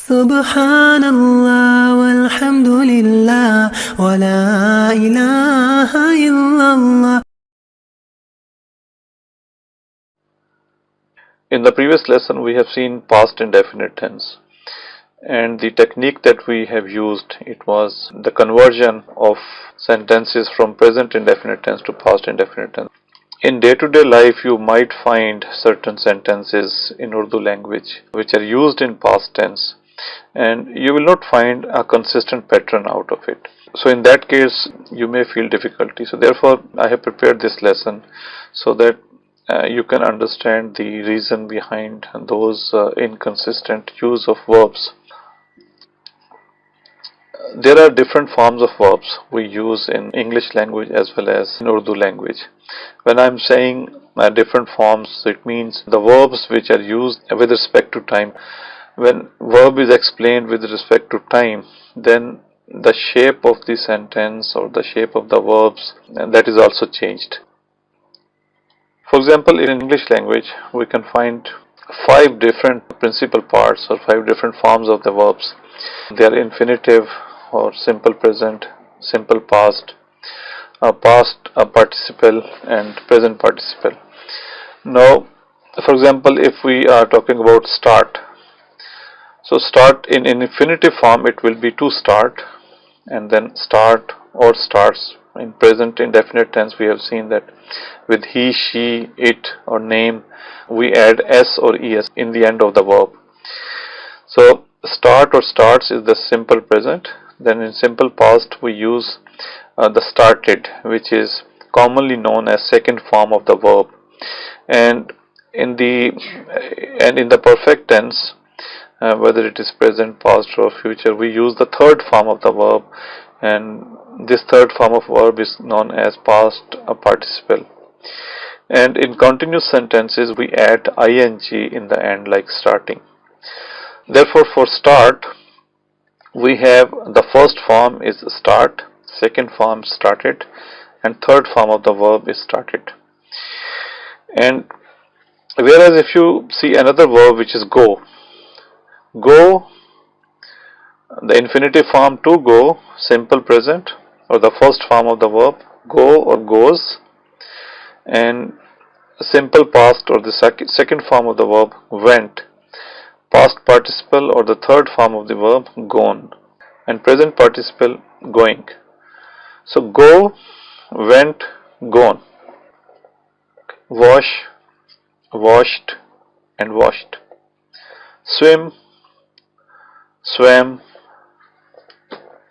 Subhanallah walhamdulillah wa la ilaha illallah. In the previous lesson, we have seen past indefinite tense, and the technique that we have used, it was the conversion of sentences from present indefinite tense to past indefinite tense. In day-to-day life, you might find certain sentences in Urdu language which are used in past tense, and you will not find a consistent pattern out of it. So in that case, you may feel difficulty. So therefore, I have prepared this lesson so that you can understand the reason behind those inconsistent use of verbs. There are different forms of verbs we use in English language as well as in Urdu language. When I'm saying different forms, it means the verbs which are used with respect to time. When verb is explained with respect to time, then the shape of the sentence or the shape of the verbs, that is also changed. For example, in English language, we can find 5 different principal parts or 5 different forms of the verbs. They are infinitive or simple present, simple past, past participle, and present participle. Now, for example, if we are talking about start, so start in infinitive form, it will be to start, and then start or starts. In present indefinite tense, we have seen that with he, she, it, or name, we add s or es in the end of the verb. So start or starts is the simple present. Then in simple past, we use the started, which is commonly known as second form of the verb. And in the perfect tense, whether it is present, past, or future, we use the third form of the verb, and this third form of verb is known as past participle. And in continuous sentences, we add ing in the end, like starting. Therefore, for start, we have the first form is start, second form started, and third form of the verb is started. And whereas if you see another verb which is go, the infinitive form to go, simple present, or the first form of the verb, go or goes, and simple past or the second form of the verb, went, past participle or the third form of the verb, gone, and present participle, going. So go, went, gone, wash, washed, and washed, swim, swam,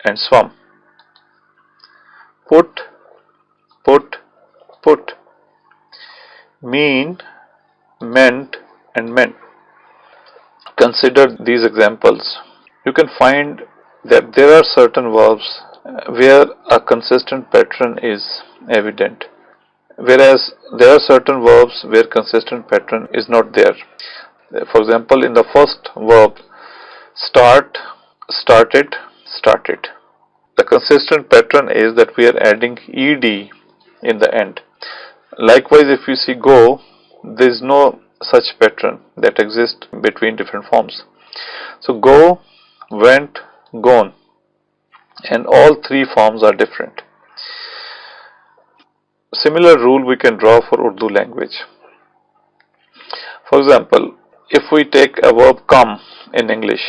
and swum, put, put, mean, meant, and meant. Consider these examples. You can find that there are certain verbs where a consistent pattern is evident, whereas there are certain verbs where consistent pattern is not there. For example, in the first verb, start, started, started, the consistent pattern is that we are adding ed in the end. Likewise, if you see go, there is no such pattern that exists between different forms. So go, went, gone, and all 3 forms are different. Similar rule we can draw for Urdu language. For example, if we take a verb come in English,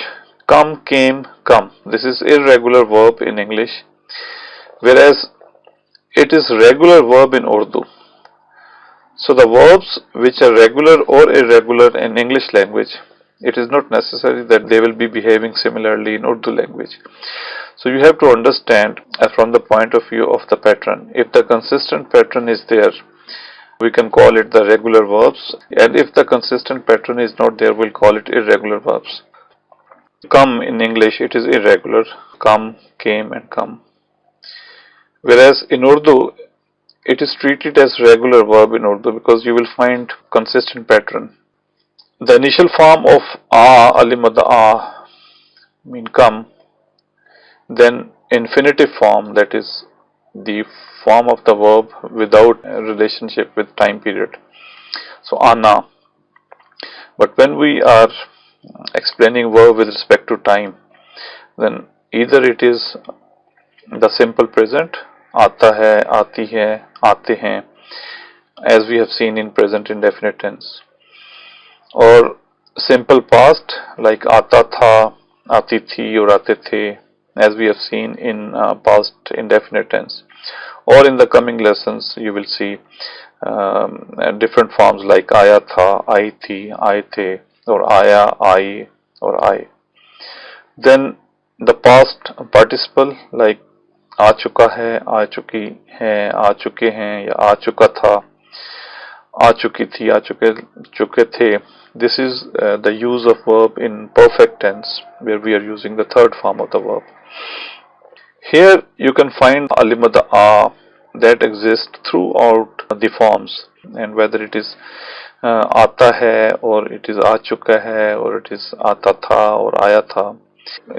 come, came, come, this is irregular verb in English, whereas it is regular verb in Urdu. So the verbs which are regular or irregular in English language, it is not necessary that they will be behaving similarly in Urdu language. So you have to understand from the point of view of the pattern. If the consistent pattern is there, we can call it the regular verbs, and if the consistent pattern is not there, we'll call it irregular verbs. Come in English, it is irregular, come, came, and come. Whereas in Urdu, it is treated as regular verb in Urdu because you will find consistent pattern. The initial form of alimadda mean come, then infinitive form, that is the form of the verb without a relationship with time period, so ana. But when we are explaining verb with respect to time, then either it is the simple present, आता है, आती है, आते हैं, as we have seen in present indefinite tense, or simple past like आता था, आती थी और आते थे, as we have seen in past indefinite tense. Or in the coming lessons you will see different forms like आया था, आई थी, आए थे, or आया, आई, or आए. Then the past participle like आ चुका है, आ चुकी है, आ चुके हैं, या आ चुका था, आ चुकी थी, आ चुके थे. This is the use of verb in perfect tense, where we are using the third form of the verb. Here you can find alimada a that exists throughout the forms, and whether it is आता है, or it is आ चुका है, or it is आता था or आया था,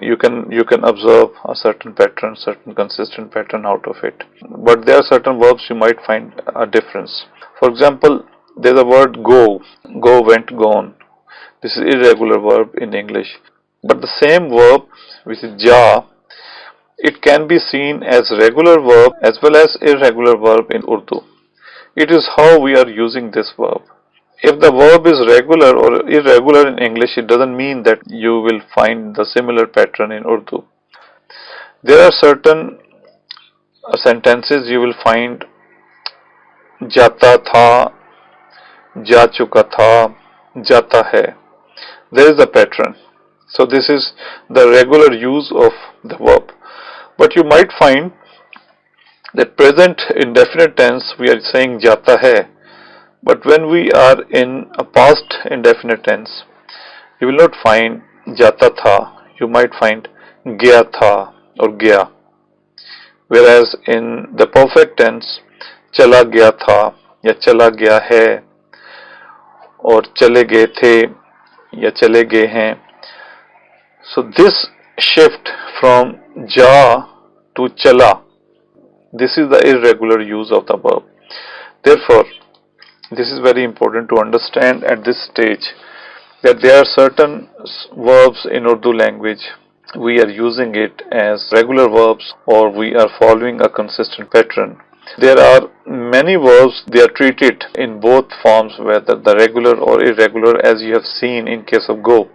you can observe a certain pattern, certain consistent pattern out of it. But there are certain verbs you might find a difference. For example, there's a word go, go, went, gone. This is irregular verb in English. But the same verb, which is ja, it can be seen as regular verb as well as irregular verb in Urdu. It is how we are using this verb. If the verb is regular or irregular in English, it doesn't mean that you will find the similar pattern in Urdu. There are certain sentences you will find जाता था, जा चुका था, जाता है. There is a pattern. So this is the regular use of the verb. But you might find that present indefinite tense we are saying जाता है. But when we are in a past indefinite tense, you will not find jata tha, you might find gaya tha or gaya. Whereas in the perfect tense, chala gaya tha ya chala gaya hai, or chale gaye the ya chale gaye hain. So this shift from ja to chala, this is the irregular use of the verb. Therefore, this is very important to understand at this stage, that there are certain verbs in Urdu language, we are using it as regular verbs or we are following a consistent pattern. There are many verbs, they are treated in both forms, whether the regular or irregular, as you have seen in case of go.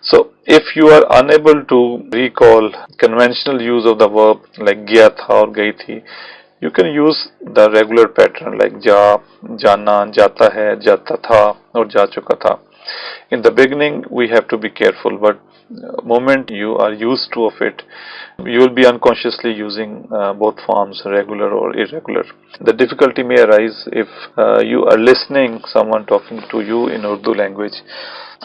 So if you are unable to recall conventional use of the verb like gaya tha or gayi thi, you can use the regular pattern like ja, jana, jata hai, jata tha, or ja chuka tha. In the beginning we have to be careful, but moment you are used to of it, you will be unconsciously using both forms, regular or irregular. The difficulty may arise if you are listening someone talking to you in Urdu language.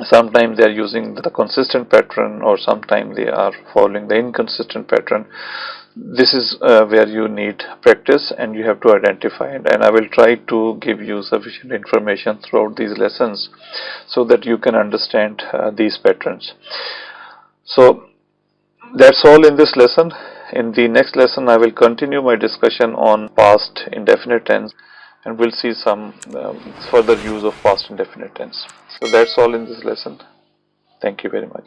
Sometimes they are using the consistent pattern, or sometimes they are following the inconsistent pattern. This is where you need practice and you have to identify it, and I will try to give you sufficient information throughout these lessons so that you can understand these patterns. So that's all in this lesson. In the next lesson I will continue my discussion on past indefinite tense, and we'll see some further use of past indefinite tense. So that's all in this lesson. Thank you very much.